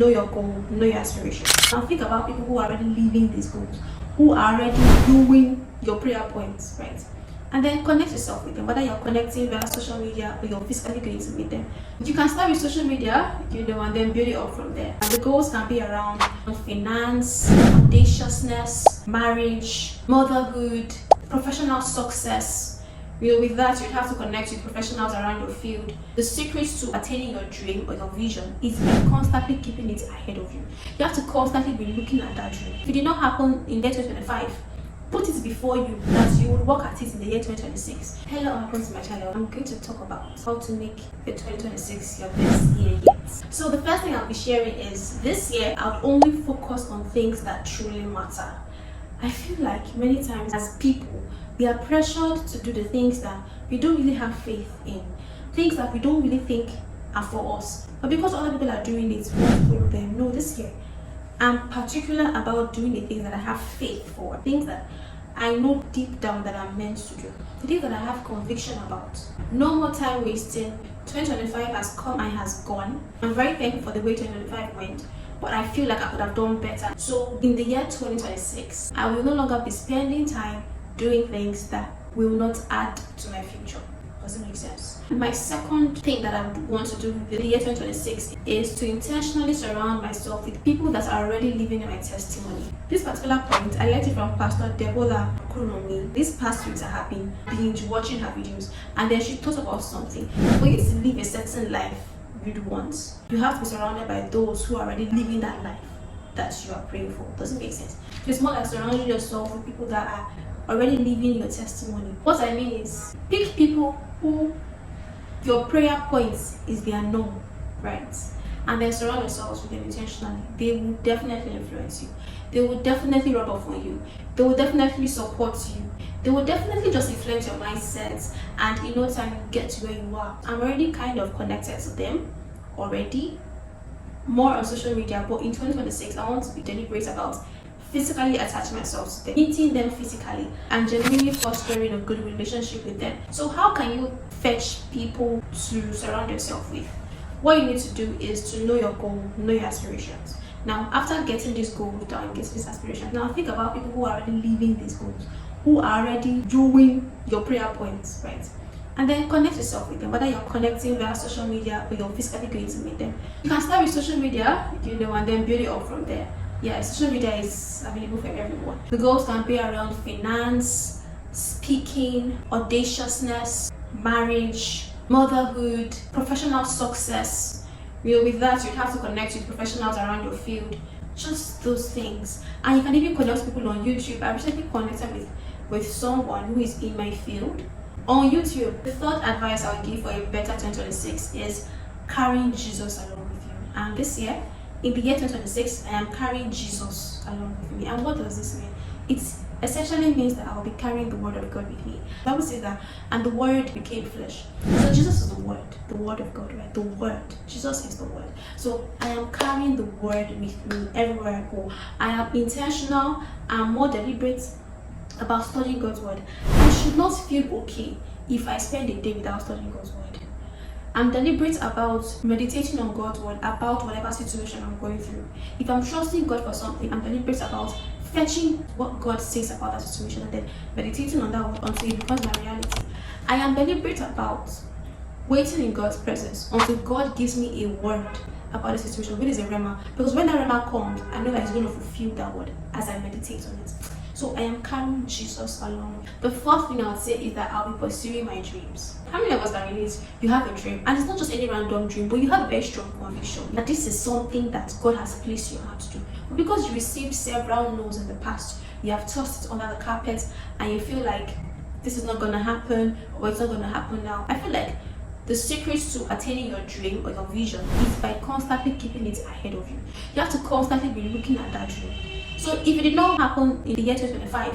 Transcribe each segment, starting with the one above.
Know your goal, know your aspiration. Now think about people who are already living these goals, who are already doing your prayer points, right? And then connect yourself with them, whether you're connecting via social media or you're physically going to meet them. You can start with social media, and then build it up from there. And the goals can be around finance, audaciousness, marriage, motherhood, professional success. With that, you have to connect with professionals around your field. The secret to attaining your dream or your vision is by constantly keeping it ahead of you. You have to constantly be looking at that dream. If it did not happen in year 2025, put it before you that you will work at it in the year 2026. Hello and welcome to my channel. I'm going to talk about how to make the 2026 your best year yet. So the first thing I'll be sharing is this year I'll only focus on things that truly matter. I feel like many times as people, we are pressured to do the things that we don't really have faith in, things that we don't really think are for us. But because other people are doing it, we won't follow them. No, this year, I'm particular about doing the things that I have faith for, things that I know deep down that I'm meant to do, the things that I have conviction about. No more time wasting. 2025 has come and has gone. I'm very thankful for the way 2025 went, but I feel like I could have done better. So in the year 2026, I will no longer be spending time doing things that will not add to my future. Does it make sense? My second thing that I would want to do in the year 2026 is to intentionally surround myself with people that are already living my testimony. This particular point, I learned it from Pastor Debola Kunomi. These past weeks I have been binge watching her videos, and then she talked about something. For you to live a certain life you'd want, you have to be surrounded by those who are already living that life that you are praying for. Does it make sense? So it's more like surrounding yourself with people that are already living your testimony. What I mean is, pick people who your prayer points is their norm, right? And then surround yourselves with them intentionally. They will definitely influence you. They will definitely rub off on you. They will definitely support you. They will definitely just influence your mindset, and in no time you get to where you are. I'm already kind of connected to them already, more on social media, but in 2026 I want to be deliberate about physically attach myself to them, meeting them physically, and genuinely fostering a good relationship with them. So how can you fetch people to surround yourself with? What you need to do is to know your goal, know your aspirations. Now, after getting this goal down, getting this aspiration, now think about people who are already living these goals, who are already doing your prayer points, right? And then connect yourself with them, whether you're connecting via social media or you're physically going to meet them. You can start with social media, and then build it up from there. Yeah, social media is available for everyone. The goals can be around finance, speaking, audaciousness, marriage, motherhood, professional success. With that, you have to connect with professionals around your field. Just those things. And you can even connect people on YouTube. I recently connected with someone who is in my field on YouTube. The third advice I would give for a better 2026 is carrying Jesus along with you. And this year, in the year 2026, I am carrying Jesus along with me. And what does this mean? It essentially means that I will be carrying the word of God with me. The Bible says that, and the word became flesh. So Jesus is the word of God, right? The word. Jesus is the word. So I am carrying the word with me everywhere I go. I am intentional and more deliberate about studying God's word. I should not feel okay if I spend a day without studying God's word. I'm deliberate about meditating on God's word about whatever situation I'm going through. If I'm trusting God for something, I'm deliberate about fetching what God says about that situation and then meditating on that word until it becomes my reality. I am deliberate about waiting in God's presence until God gives me a word about the situation, which is a rhema. Because when that rhema comes, I know that He's going to fulfill that word as I meditate on it. So I am carrying Jesus along. The fourth thing I would say is that I'll be pursuing my dreams. How many of us can relate? You have a dream, and it's not just any random dream, but you have a very strong conviction that this is something that God has placed in your heart to do. But because you received several no's in the past, you have tossed it under the carpet, and you feel like this is not going to happen, or it's not going to happen now. I feel like the secret to attaining your dream or your vision is by constantly keeping it ahead of you. You have to constantly be looking at that dream. So if it did not happen in the year 2025,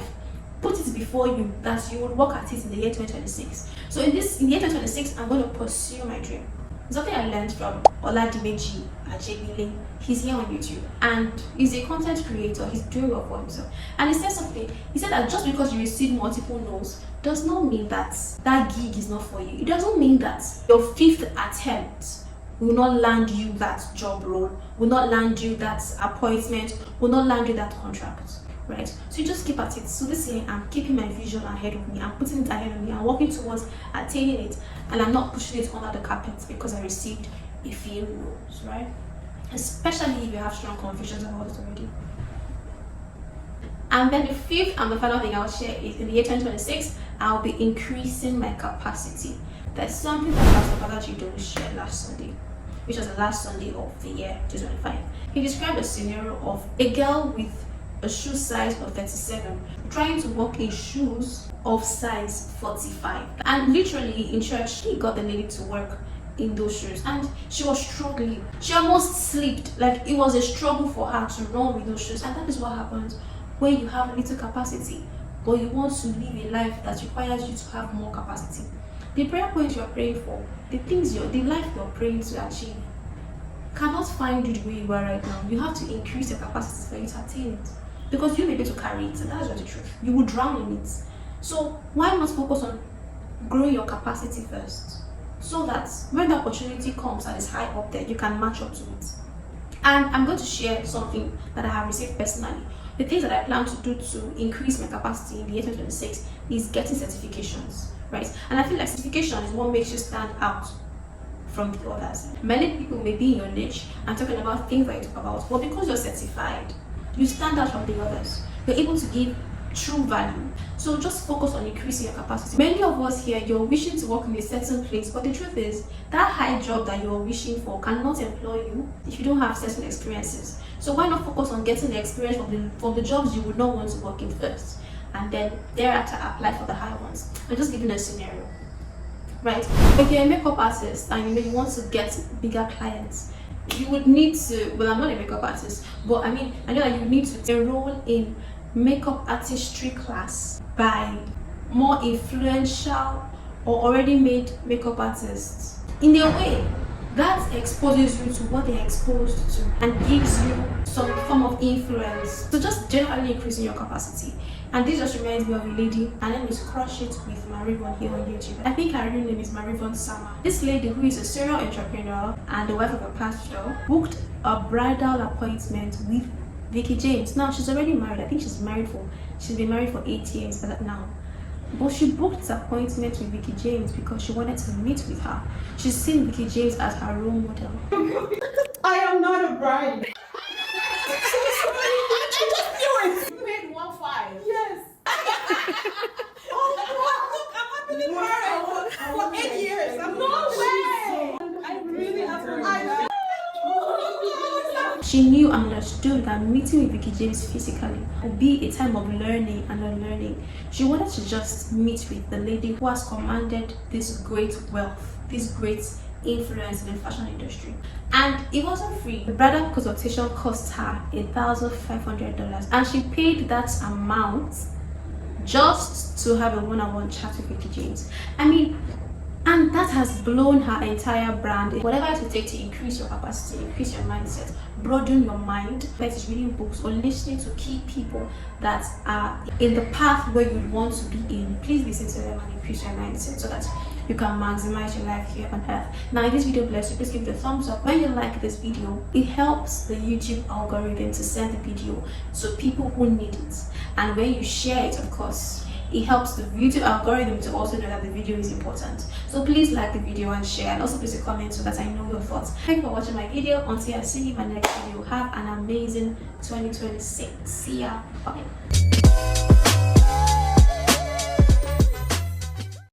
put it before you that you would work at it in the year 2026. So in the year 2026, I'm going to pursue my dream. Something I learned from Oladimeji Ajebile. He's here on YouTube and he's a content creator. He's doing well for himself. And he said something. He said that just because you receive multiple no's does not mean that that gig is not for you. It doesn't mean that your fifth attempt will not land you that job role, will not land you that appointment, will not land you that contract, right? So you just keep at it. So this year, I'm keeping my vision ahead of me. I'm putting it ahead of me. I'm working towards attaining it, and I'm not pushing it under the carpet because I received a few roles, right? Especially if you have strong convictions about it already. And then the fifth and the final thing I'll share is in the year 2026, I'll be increasing my capacity. There's something that Pastor Balaji Dolu shared last Sunday, which was the last Sunday of the year 2025. He described a scenario of a girl with a shoe size of 37 trying to walk in shoes of size 45. And literally in church, she got the lady to work in those shoes and she was struggling. She almost slipped. Like, it was a struggle for her to run with those shoes. And that is what happens when you have little capacity, but you want to live a life that requires you to have more capacity. The prayer points you are praying for, the life you are praying to achieve, cannot find you the way you are right now. You have to increase your capacity for you to attain it, because you'll be able to carry it, and that's just the truth. You will drown in it. So why not focus on growing your capacity first, so that when the opportunity comes and is high up there, you can match up to it. And I'm going to share something that I have received personally. The things that I plan to do to increase my capacity in the year 2026 is getting certifications, right? And I feel like certification is what makes you stand out from the others. Many people may be in your niche and talking about things that you talk about, but because you're certified, you stand out from the others. You're able to give true value. So just focus on increasing your capacity. Many of us here, you're wishing to work in a certain place, but the truth is that high job that you're wishing for cannot employ you if you don't have certain experiences. So why not focus on getting the experience from the jobs you would not want to work in first, and then thereafter apply for the higher ones. I'm just giving a scenario, right? If you're a makeup artist and you want to get bigger clients, you would need to, well, I'm not a makeup artist, but I know that you need to enroll in makeup artistry class by more influential or already made makeup artists. In their way, that exposes you to what they're exposed to and gives you some form of influence. So just generally increasing your capacity. And this just reminds me of a lady. Her name is Crush It with Marivon here on YouTube. I think her real name is Marivon Sama. This lady, who is a serial entrepreneur and the wife of a pastor, booked a bridal appointment with Vicky James. Now she's already married. I think she's been married for 8 years now. But she booked this appointment with Vicky James because she wanted to meet with her. She's seen Vicky James as her role model. I am not a bride. I just knew it. You paid 1.5. Yes. Oh, look, I'm happily married for 8 years. No way. I really have to. She knew and understood that meeting with Vicky James physically would be a time of learning and unlearning. She wanted to just meet with the lady who has commanded this great wealth, this great influence in the fashion industry. And it wasn't free. The bridal consultation cost her $1,500, and she paid that amount just to have a one-on-one chat with Vicky James. And that has blown her entire brand. Whatever it will take to increase your capacity, increase your mindset, broaden your mind, whether it's reading books or listening to key people that are in the path where you want to be in, please listen to them and increase your mindset so that you can maximize your life here on earth. Now, if this video blessed you, please give it a thumbs up. When you like this video, it helps the YouTube algorithm to send the video to people who need it. And when you share it, of course, it helps the YouTube algorithm to also know that the video is important. So please like the video and share, and also please comment so that I know your thoughts. Thank you for watching my video. Until I see you in my next video, have an amazing 2026. See ya. Bye.